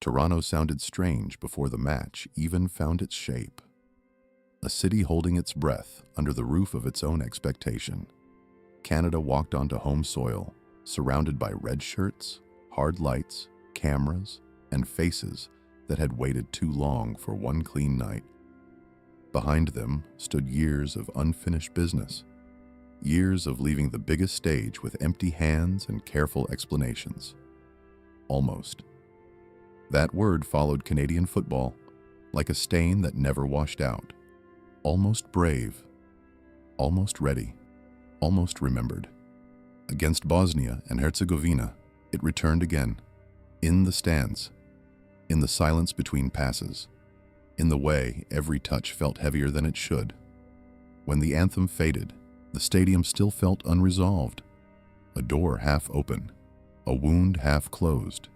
Toronto sounded strange before the match even found its shape. A city holding its breath under the roof of its own expectation. Canada walked onto home soil, surrounded by red shirts, hard lights, cameras, and faces that had waited too long for one clean night. Behind them stood years of unfinished business, years of leaving the biggest stage with empty hands and careful explanations. Almost. That word followed Canadian football like a stain that never washed out. Almost brave, almost ready, almost remembered. Against Bosnia and Herzegovina, it returned again, in the stands, in the silence between passes, in the way every touch felt heavier than it should. When the anthem faded, the stadium still felt unresolved, a door half open, a wound half closed.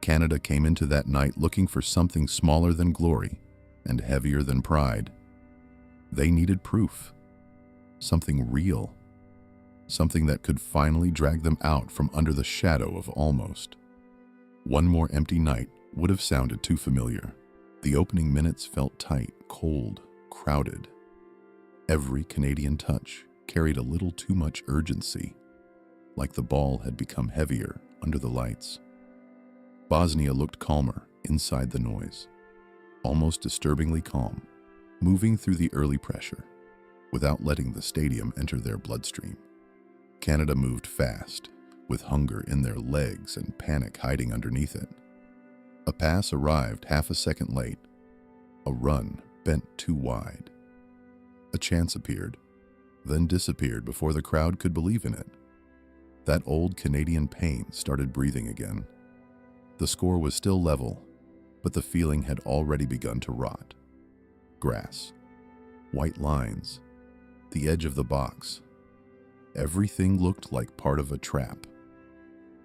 Canada came into that night looking for something smaller than glory and heavier than pride. They needed proof, something real, something that could finally drag them out from under the shadow of almost. One more empty night would have sounded too familiar. The opening minutes felt tight, cold, crowded. Every Canadian touch carried a little too much urgency, like the ball had become heavier under the lights. Bosnia looked calmer inside the noise, almost disturbingly calm, moving through the early pressure without letting the stadium enter their bloodstream. Canada moved fast, with hunger in their legs and panic hiding underneath it. A pass arrived half a second late, a run bent too wide. A chance appeared, then disappeared before the crowd could believe in it. That old Canadian pain started breathing again. The score was still level, but the feeling had already begun to rot. Grass, white lines, the edge of the box. Everything looked like part of a trap.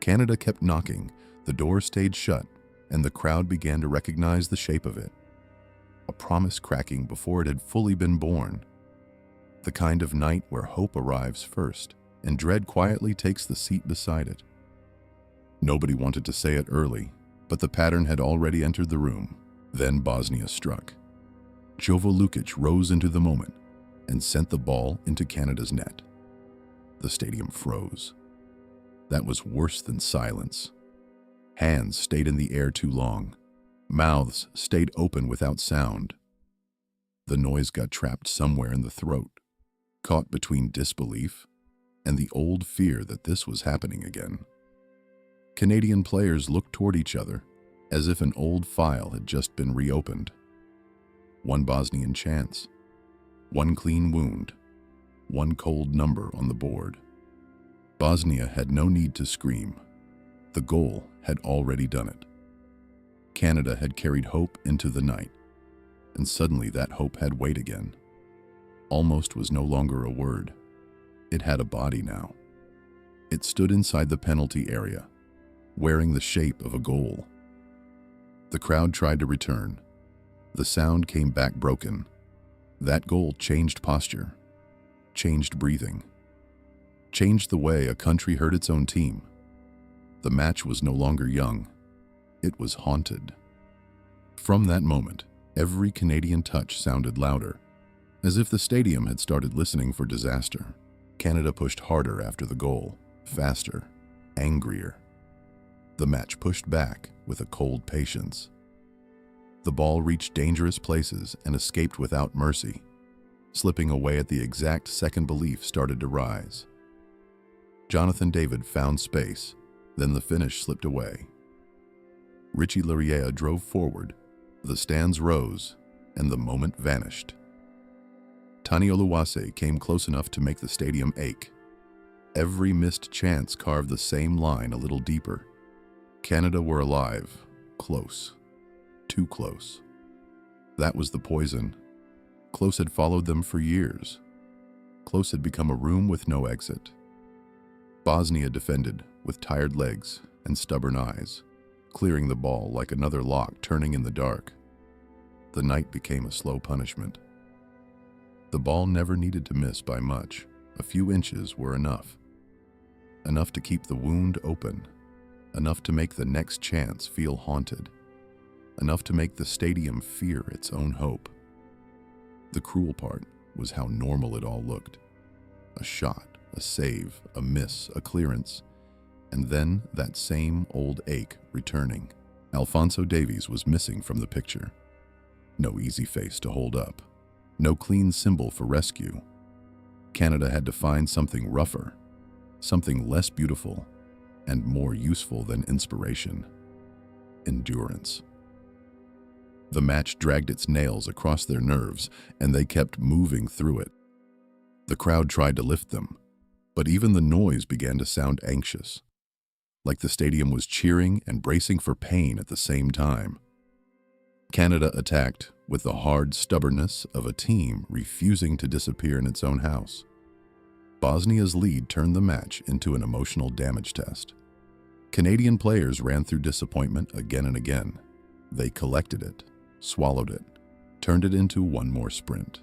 Canada kept knocking, the door stayed shut, and the crowd began to recognize the shape of it. A promise cracking before it had fully been born. The kind of night where hope arrives first, and dread quietly takes the seat beside it. Nobody wanted to say it early, but the pattern had already entered the room. Then Bosnia struck. Jovo Lukic rose into the moment and sent the ball into Canada's net. The stadium froze. That was worse than silence. Hands stayed in the air too long. Mouths stayed open without sound. The noise got trapped somewhere in the throat, caught between disbelief and the old fear that this was happening again. Canadian players looked toward each other as if an old file had just been reopened. One Bosnian chance, one clean wound, one cold number on the board. Bosnia had no need to scream. The goal had already done it. Canada had carried hope into the night, and suddenly that hope had weight again. Almost was no longer a word. It had a body now. It stood inside the penalty area, wearing the shape of a goal. The crowd tried to return. The sound came back broken. That goal changed posture, changed breathing, changed the way a country heard its own team. The match was no longer young. It was haunted. From that moment, every Canadian touch sounded louder, as if the stadium had started listening for disaster. Canada pushed harder after the goal, faster, angrier. The match pushed back with a cold patience. The ball reached dangerous places and escaped without mercy, slipping away at the exact second belief started to rise. Jonathan David found space, then the finish slipped away. Richie Laryea drove forward, the stands rose, and the moment vanished. Tani Oluwase came close enough to make the stadium ache. Every missed chance carved the same line a little deeper. Canada were alive, close, too close. That was the poison. Close had followed them for years. Close had become a room with no exit. Bosnia defended with tired legs and stubborn eyes, clearing the ball like another lock turning in the dark. The night became a slow punishment. The ball never needed to miss by much. A few inches were enough. Enough to keep the wound open. enough to make the next chance feel haunted, enough to make the stadium fear its own hope. The cruel part was how normal it all looked. A shot, a save, a miss, a clearance, and then that same old ache returning. Alphonso Davies was missing from the picture. No easy face to hold up. No clean symbol for rescue. Canada had to find something rougher, something less beautiful, and more useful than inspiration. Endurance. The match dragged its nails across their nerves, and they kept moving through it. The crowd tried to lift them, but even the noise began to sound anxious, like the stadium was cheering and bracing for pain at the same time. Canada attacked with the hard stubbornness of a team refusing to disappear in its own house. Bosnia's lead turned the match into an emotional damage test. Canadian players ran through disappointment again and again. They collected it, swallowed it, turned it into one more sprint.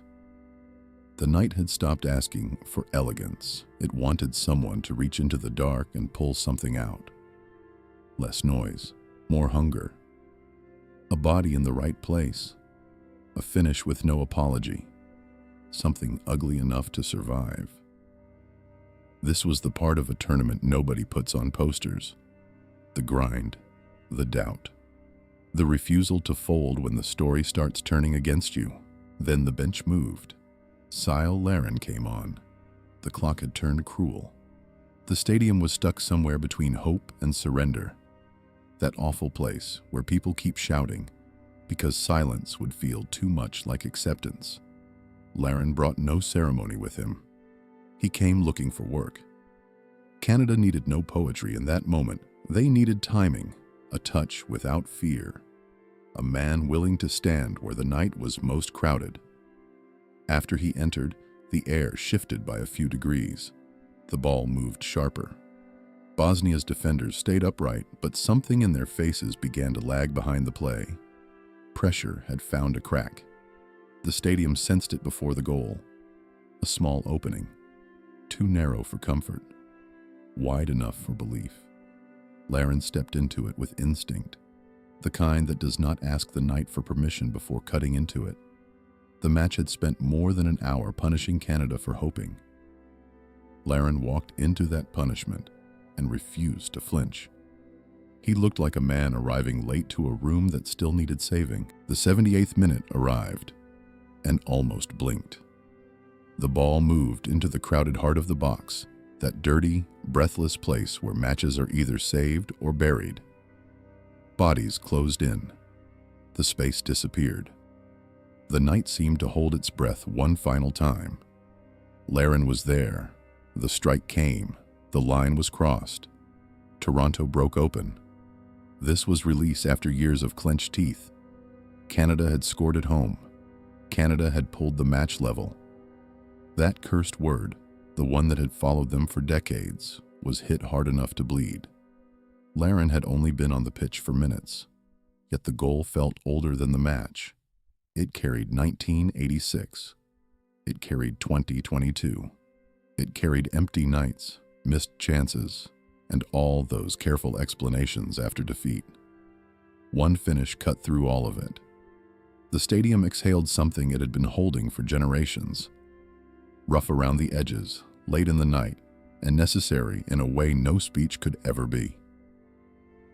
The night had stopped asking for elegance. It wanted someone to reach into the dark and pull something out. Less noise, more hunger. A body in the right place. A finish with no apology. Something ugly enough to survive. This was the part of a tournament nobody puts on posters. The grind, the doubt. The refusal to fold when the story starts turning against you. Then the bench moved. Sile Larin came on. The clock had turned cruel. The stadium was stuck somewhere between hope and surrender. That awful place where people keep shouting because silence would feel too much like acceptance. Larin brought no ceremony with him. He came looking for work. Canada needed no poetry in that moment. They needed timing, a touch without fear, a man willing to stand where the night was most crowded. After he entered, the air shifted by a few degrees. The ball moved sharper. Bosnia's defenders stayed upright, but something in their faces began to lag behind the play. Pressure had found a crack. The stadium sensed it before the goal. A small opening, too narrow for comfort, wide enough for belief. Larin stepped into it with instinct, the kind that does not ask the night for permission before cutting into it. The match had spent more than an hour punishing Canada for hoping. Larin walked into that punishment and refused to flinch. He looked like a man arriving late to a room that still needed saving. The 78th minute arrived and almost blinked. The ball moved into the crowded heart of the box, that dirty, breathless place where matches are either saved or buried. Bodies closed in. The space disappeared. The night seemed to hold its breath one final time. Larin was there. The strike came. The line was crossed. Toronto broke open. This was release after years of clenched teeth. Canada had scored at home. Canada had pulled the match level. That cursed word, the one that had followed them for decades, was hit hard enough to bleed. Larin had only been on the pitch for minutes, yet the goal felt older than the match. It carried 1986. It carried 2022. It carried empty nights, missed chances, and all those careful explanations after defeat. One finish cut through all of it. The stadium exhaled something it had been holding for generations. Rough around the edges, late in the night, and necessary in a way no speech could ever be.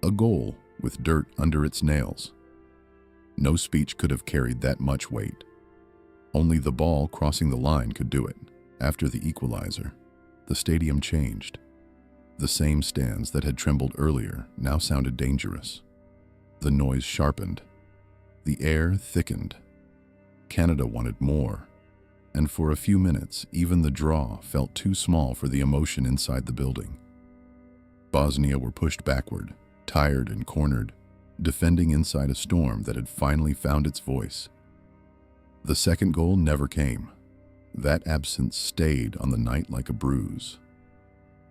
A goal with dirt under its nails. No speech could have carried that much weight. Only the ball crossing the line could do it. After the equalizer, the stadium changed. The same stands that had trembled earlier now sounded dangerous. The noise sharpened. The air thickened. Canada wanted more, and for a few minutes, even the draw felt too small for the emotion inside the building. Bosnia were pushed backward, tired and cornered, defending inside a storm that had finally found its voice. The second goal never came. That absence stayed on the night like a bruise.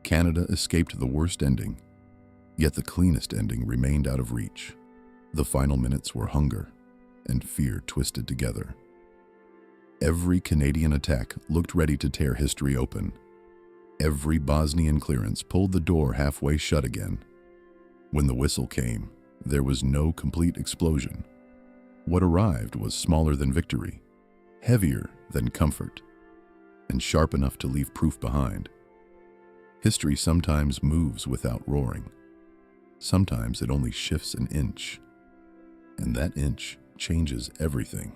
Canada escaped the worst ending, yet the cleanest ending remained out of reach. The final minutes were hunger and fear twisted together. Every Canadian attack looked ready to tear history open. Every Bosnian clearance pulled the door halfway shut again. When the whistle came, there was no complete explosion. What arrived was smaller than victory, heavier than comfort, and sharp enough to leave proof behind. History sometimes moves without roaring. Sometimes it only shifts an inch, and that inch changes everything.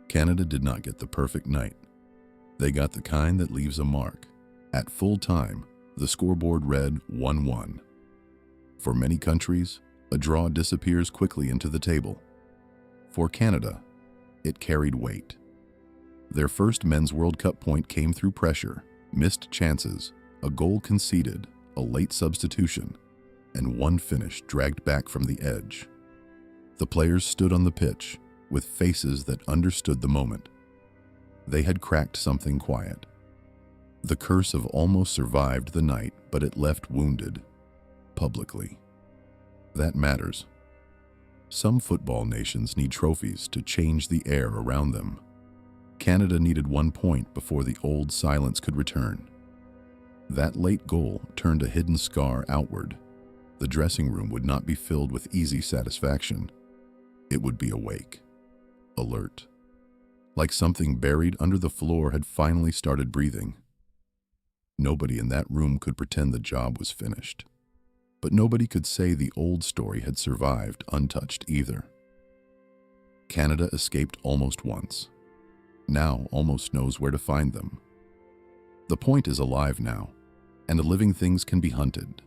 Canada did not get the perfect night. They got the kind that leaves a mark. At full time, the scoreboard read 1-1. For many countries, a draw disappears quickly into the table. For Canada, it carried weight. Their first Men's World Cup point came through pressure, missed chances, a goal conceded, a late substitution, and one finish dragged back from the edge. The players stood on the pitch with faces that understood the moment. They had cracked something quiet. The curse of almost survived the night, but it left wounded, publicly. That matters. Some football nations need trophies to change the air around them. Canada needed 1 point before the old silence could return. That late goal turned a hidden scar outward. The dressing room would not be filled with easy satisfaction. It would be awake, alert, like something buried under the floor had finally started breathing. Nobody in that room could pretend the job was finished, but nobody could say the old story had survived untouched either. Canada escaped almost once. Now almost knows where to find them. The point is alive now, and the living things can be hunted,